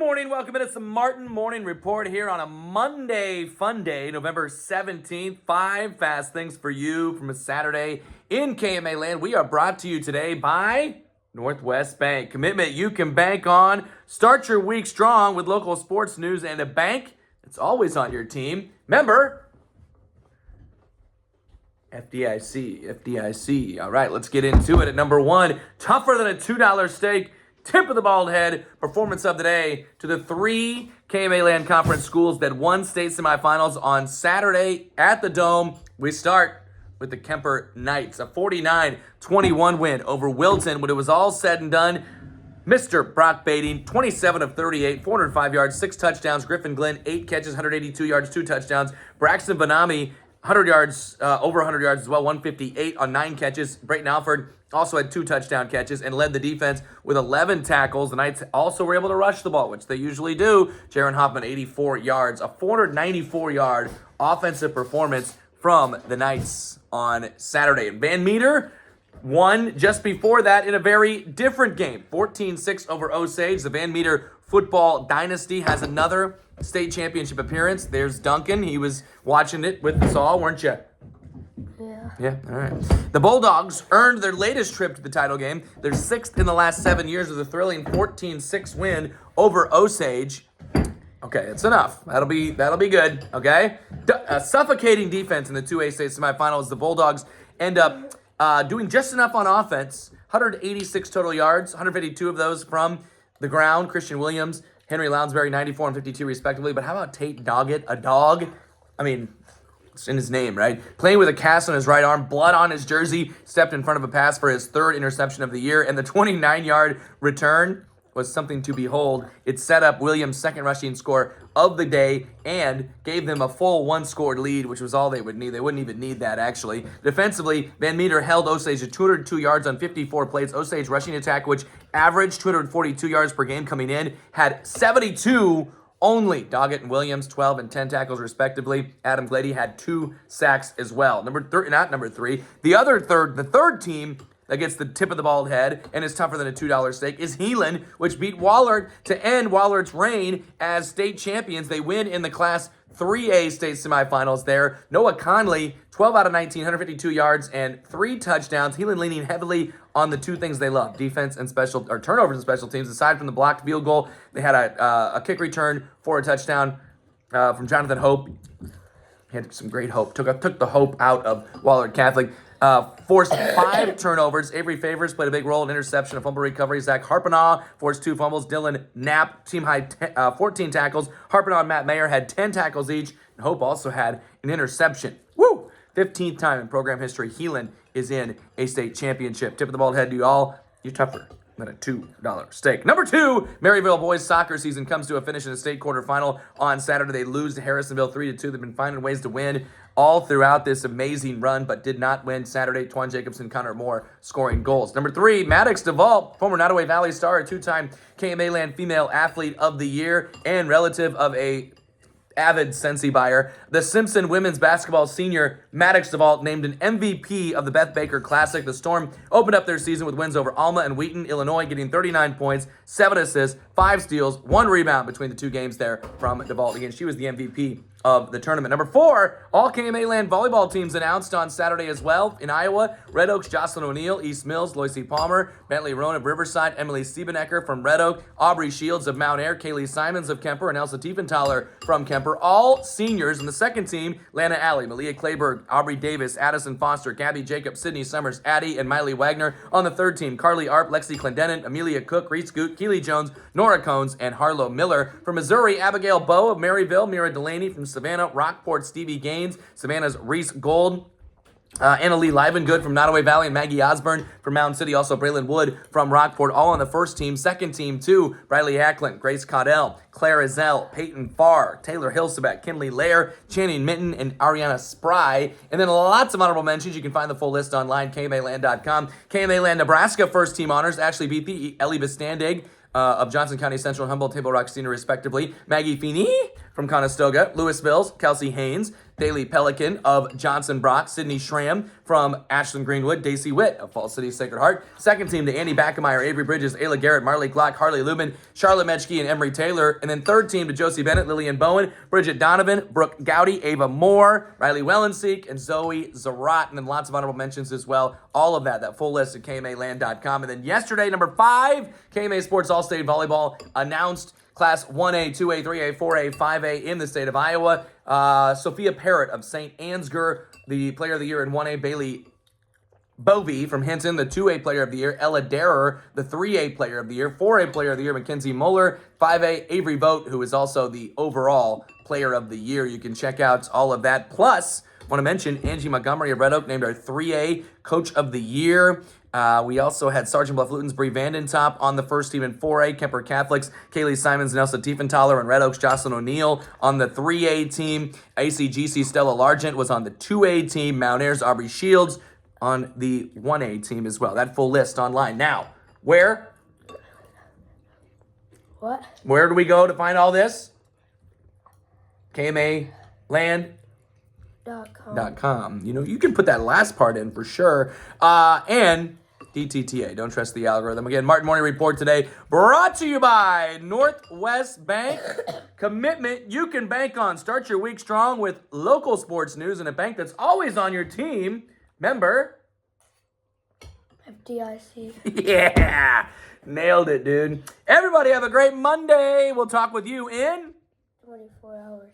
morning. Welcome in. It's the Martin Morning Report here on a Monday fun day, November 17th. 5 fast things for you from a Saturday in KMA land. We are brought to you today by Northwest Bank. Commitment you can bank on. Start your week strong with local sports news and a bank that's always on your team. Member FDIC. All right, let's get into it. At number 1, tougher than a $2 steak. Tip of the bald head, performance of the day to the 3 KMA Land Conference schools that won state semifinals on Saturday at the Dome. We start with the Kemper Knights, a 49-21 win over Wilton. When it was all said and done, Mr. Brock Bading, 27 of 38, 405 yards, 6 touchdowns. Griffin Glenn, 8 catches, 182 yards, 2 touchdowns. Braxton Vanami, 100 yards, over 100 yards as well, 158 on 9 catches. Brayton Alford also had 2 touchdown catches and led the defense with 11 tackles. The Knights also were able to rush the ball, which they usually do. Jaron Hoffman, 84 yards, a 494-yard offensive performance from the Knights on Saturday. And Van Meter won just before that in a very different game, 14-6 over Osage. The Van Meter football dynasty has another state championship appearance. There's Duncan. He was watching it with us all, weren't you? Yeah, all right. The Bulldogs earned their latest trip to the title game. They're 6th in the last 7 years with a thrilling 14-6 win over Osage. Okay, it's enough. That'll be good, okay? A suffocating defense in the 2A state semifinals. The Bulldogs end up doing just enough on offense. 186 total yards, 152 of those from the ground. Christian Williams, Henry Lounsbury, 94 and 52 respectively. But how about Tate Doggett, a dog? I mean, it's in his name, right? Playing with a cast on his right arm, blood on his jersey, stepped in front of a pass for his 3rd interception of the year, and the 29-yard return was something to behold. It set up Williams' 2nd rushing score of the day and gave them a full 1-scored lead, which was all they would need. They wouldn't even need that, actually. Defensively, Van Meter held Osage to 202 yards on 54 plays. Osage rushing attack, which averaged 242 yards per game coming in, had 72 only. Doggett and Williams, 12 and 10 tackles respectively. Adam Glady had 2 sacks as well. The third team that gets the tip of the bald head and is tougher than a $2 steak is Heelan, which beat Wahlert to end Wahlert's reign as state champions. They win in the Class 3A state semifinals there. Noah Conley, 12 out of 19, 152 yards and 3 touchdowns. Heelan leaning heavily on the 2 things they love, defense and turnovers and special teams. Aside from the blocked field goal, they had a kick return for a touchdown from Jonathan Hope. He had some great hope. Took the hope out of Wahlert Catholic. Forced 5 turnovers. Avery Favors played a big role in interception, a fumble recovery. Zach Harpenaugh forced 2 fumbles. Dylan Knapp, team high 14 tackles. Harpenaugh and Matt Mayer had 10 tackles each. And Hope also had an interception. Woo! 15th time in program history, Heelan is in a state championship. Tip of the bald head to you all. You're tougher than a $2 steak. Number 2, Maryville boys soccer season comes to a finish in the state quarterfinal on Saturday. They lose to Harrisonville 3-2. They've been finding ways to win all throughout this amazing run, but did not win Saturday. Twan Jacobson, Connor Moore scoring goals. Number 3, Maddox DeVault, former Nottoway Valley star, a 2-time KMA Land Female Athlete of the Year, and relative of a avid Sensi buyer. The Simpson women's basketball senior Maddox DeVault named an MVP of the Beth Baker Classic. The Storm opened up their season with wins over Alma and Wheaton, Illinois, getting 39 points, 7 assists, 5 steals, 1 rebound between the 2 games there from DeVault. Again, she was the MVP of the tournament. Number 4, all KMA Land volleyball teams announced on Saturday as well. In Iowa, Red Oaks, Jocelyn O'Neill, East Mills, Loicy Palmer, Bentley Roan of Riverside, Emily Siebenecker from Red Oak, Aubrey Shields of Mount Air, Kaylee Simons of Kemper, and Elsa Tiefenthaler from Kemper. All seniors. In the second team, Lana Alley, Malia Clayberg, Aubrey Davis, Addison Foster, Gabby Jacobs, Sydney Summers, Addie, and Miley Wagner. On the third team, Carly Arp, Lexi Clendenin, Amelia Cook, Reese Goot, Keely Jones, Nora Cones, and Harlow Miller. From Missouri, Abigail Bowe of Maryville, Mira Delaney from Savannah, Rockport, Stevie Gaines, Savannah's Reese Gold, Anna Lee Livengood from Nottoway Valley, and Maggie Osborne from Mountain City. Also, Braylon Wood from Rockport, all on the first team. Second team, too, Briley Ackland, Grace Caudell, Claire Azell, Peyton Farr, Taylor Hilsebeck, Kinley Lair, Channing Minton, and Ariana Spry. And then lots of honorable mentions. You can find the full list online, KMAland.com. KMA Land Nebraska first team honors. Ashley Beathy, Ellie Bestandig of Johnson County Central and Humboldt Table Rock Senior, respectively. Maggie Feeney from Conestoga. Louisville's Kelsey Haynes. Daily Pelican of Johnson Brock. Sydney Schramm from Ashland Greenwood. Daisy Witt of Falls City Sacred Heart. Second team to Andy Backemeyer, Avery Bridges, Ayla Garrett, Marley Glock, Harley Lubin, Charlotte Metchke, and Emery Taylor. And then third team to Josie Bennett, Lillian Bowen, Bridget Donovan, Brooke Gowdy, Ava Moore, Riley Wellenseek, and Zoe Zarat. And then lots of honorable mentions as well. All of that full list at KMAland.com. And then yesterday, number 5, KMA Sports All-State Volleyball announced Class 1A, 2A, 3A, 4A, 5A in the state of Iowa. Sophia Parrott of St. Ansgar, the Player of the Year in 1A. Bailey Bovey from Hinton, the 2A Player of the Year. Ella Darer, the 3A Player of the Year. 4A Player of the Year, Mackenzie Muller. 5A, Avery Vogt, who is also the overall Player of the Year. You can check out all of that. Plus, I want to mention Angie Montgomery of Red Oak named our 3A Coach of the Year. We also had Sergeant Bluff Luton's Bree Vandentop on the first team in 4A, Kemper Catholics, Kaylee Simons and Elsa Tiefenthaler, and Red Oaks Jocelyn O'Neill on the 3A team. ACGC Stella Largent was on the 2A team. Mount Airs Aubrey Shields on the 1A team as well. That full list online. Now, where do we go to find all this? KMAland.com. You know, you can put that last part in for sure. And DTTA, don't trust the algorithm. Again, Martin Morning Report today brought to you by Northwest Bank. Commitment you can bank on. Start your week strong with local sports news and a bank that's always on your team. Member FDIC. Yeah, nailed it, dude. Everybody have a great Monday. We'll talk with you in 24 hours.